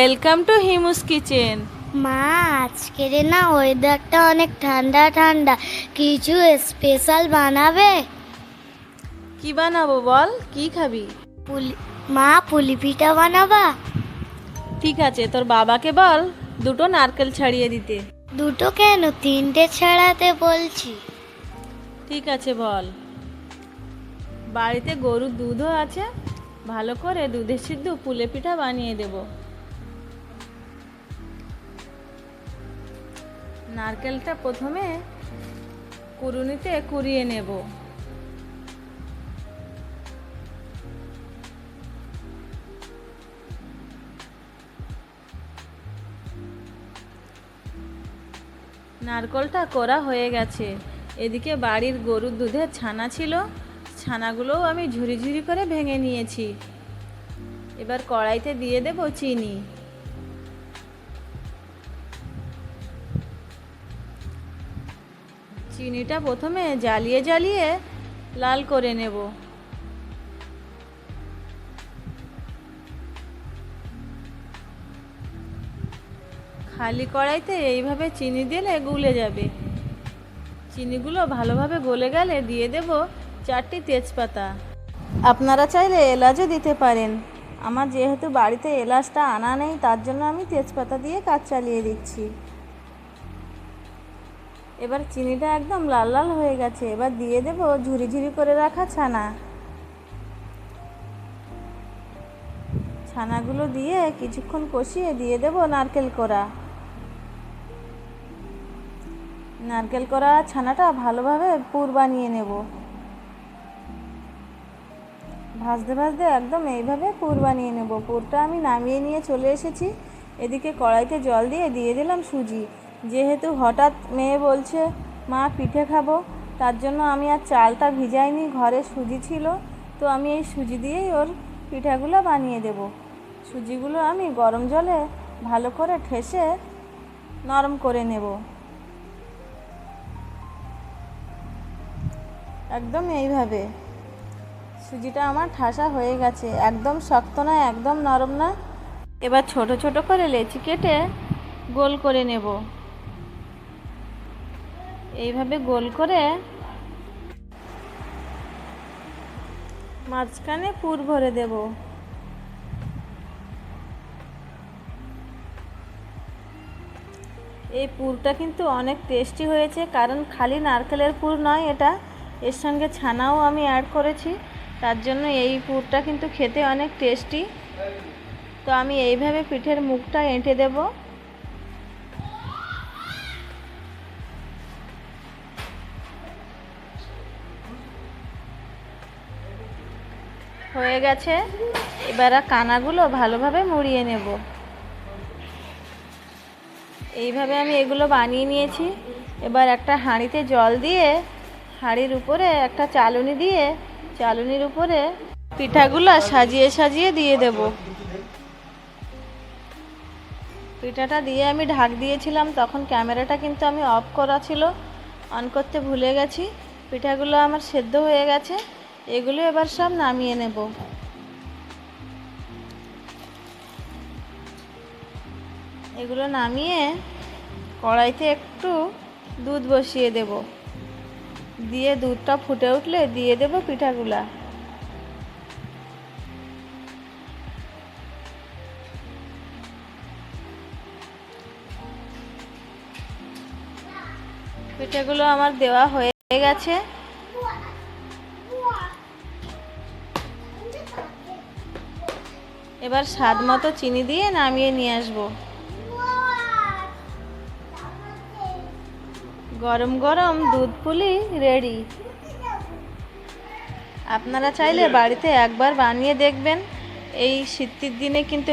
Welcome to হিমুস kitchen. মা, আজকের না ওয়েদারটা অনেক ঠান্ডা ঠান্ডা, কিছু স্পেশাল বানাবে? কি বানাবো বল, কি খাবি? মা, পুলি পিঠা বানাবা? ঠিক আছে, তোর বাবাকে বল দুটো নারকেল ছাড়িয়ে দিতে। দুটো কেন, তিনটে ছাড়াতে বলছি। ঠিক আছে বল। বাড়িতে গরুর দুধও আছে, ভালো করে দুধের সিদ্ধ পুলে পিঠা বানিয়ে দেব। নারকেলটা প্রথমে কুড়ুনিতে কুড়িয়ে নেব। নারকেলটা কোড়া হয়ে গেছে। এদিকে বাড়ির গরুর দুধের ছানা ছিল, ছানাগুলোও আমি ঝুরি ঝুরি করে ভেঙে নিয়েছি। এবার কড়াইতে দিয়ে দেব চিনি। চিনিটা প্রথমে জ্বালিয়ে জ্বালিয়ে লাল করে নেব। খালি কড়াইতে এইভাবে চিনি দিলে গুলে যাবে। চিনিগুলো ভালোভাবে গলে গেলে দিয়ে দেব 4টি তেজপাতা। আপনারা চাইলে এলাচও দিতে পারেন। আমার যেহেতু বাড়িতে এলাচটা আনা নেই, তার জন্য আমি তেজপাতা দিয়ে কাজ চালিয়ে দিচ্ছি। এবার চিনিটা একদম লাল লাল হয়ে গেছে। এবার দিয়ে দেব ঝুরি ঝুরি করে রাখা ছানা। ছানাগুলো দিয়ে কিছুক্ষণ কষিয়ে দিয়ে দেব নারকেল কোড়া। নারকেল কোড়া ছানাটা ভালোভাবে পুর বানিয়ে নেব। ভাজতে ভাজতে একদম এইভাবে পুর বানিয়ে নেব। পুরটা আমি নামিয়ে নিয়ে চলে এসেছি। এদিকে কড়াইতে জল দিয়ে দিয়ে দিলাম সুজি। যেহেতু হঠাৎ মেয়ে বলছে মা পিঠে খাবো, তার জন্য আমি আর চালটা ভিজাইনি, ঘরে সুজি ছিল, তো আমি এই সুজি দিয়েই ওর পিঠাগুলো বানিয়ে দেব। সুজিগুলো আমি গরম জলে ভালো করে ঠেসে নরম করে নেব। একদম এইভাবে। সুজিটা আমার ঠাসা হয়ে গেছে, একদম শক্ত না, একদম নরম না। এবার ছোট ছোট করে লেচি কেটে গোল করে নেব। এইভাবে গোল করে মাঝখানে পুর ভরে দেব। এই পুরটা কিন্তু অনেক টেস্টি হয়েছে, কারণ খালি নারকেলের পুর নয় এটা, এর সঙ্গে ছানাও আমি অ্যাড করেছি, তার জন্য এই পুরটা কিন্তু খেতে অনেক টেস্টি। তো আমি এইভাবে পিঠের মুখটা এঁটে দেব। হয়ে গেছে। এবার কানাগুলো ভালোভাবে মুড়িয়ে নেব। এইভাবে আমি এগুলো বানিয়ে নিয়েছি। এবার একটা হাঁড়িতে জল দিয়ে হাঁড়ির উপরে একটা চালুনি দিয়ে চালুনির উপরে পিঠাগুলো সাজিয়ে সাজিয়ে দিয়ে দেব। পিঠাটা দিয়ে আমি ঢাক দিয়েছিলাম, তখন ক্যামেরাটা কিন্তু আমি অফ করা ছিল, অন করতে ভুলে গেছি। পিঠাগুলো আমার সেদ্ধ হয়ে গেছে। এগুলো এবার সব নামিয়ে নেব। এগুলো নামিয়ে কড়াইতে একটু দুধ বসিয়ে দেব। দিয়ে দুধটা ফুটে উঠলে দিয়ে দেব পিঠাগুলা। পিঠাগুলো আমার দেওয়া হয়ে গেছে। এবার স্বাদ মতো চিনি দিয়ে নামিয়ে নিয়ে আসবো। গরম গরম দুধ পুলি রেডি। আপনারা চাইলে বাড়িতে একবার বানিয়ে দেখবেন। এই শীতের দিনে কিন্তু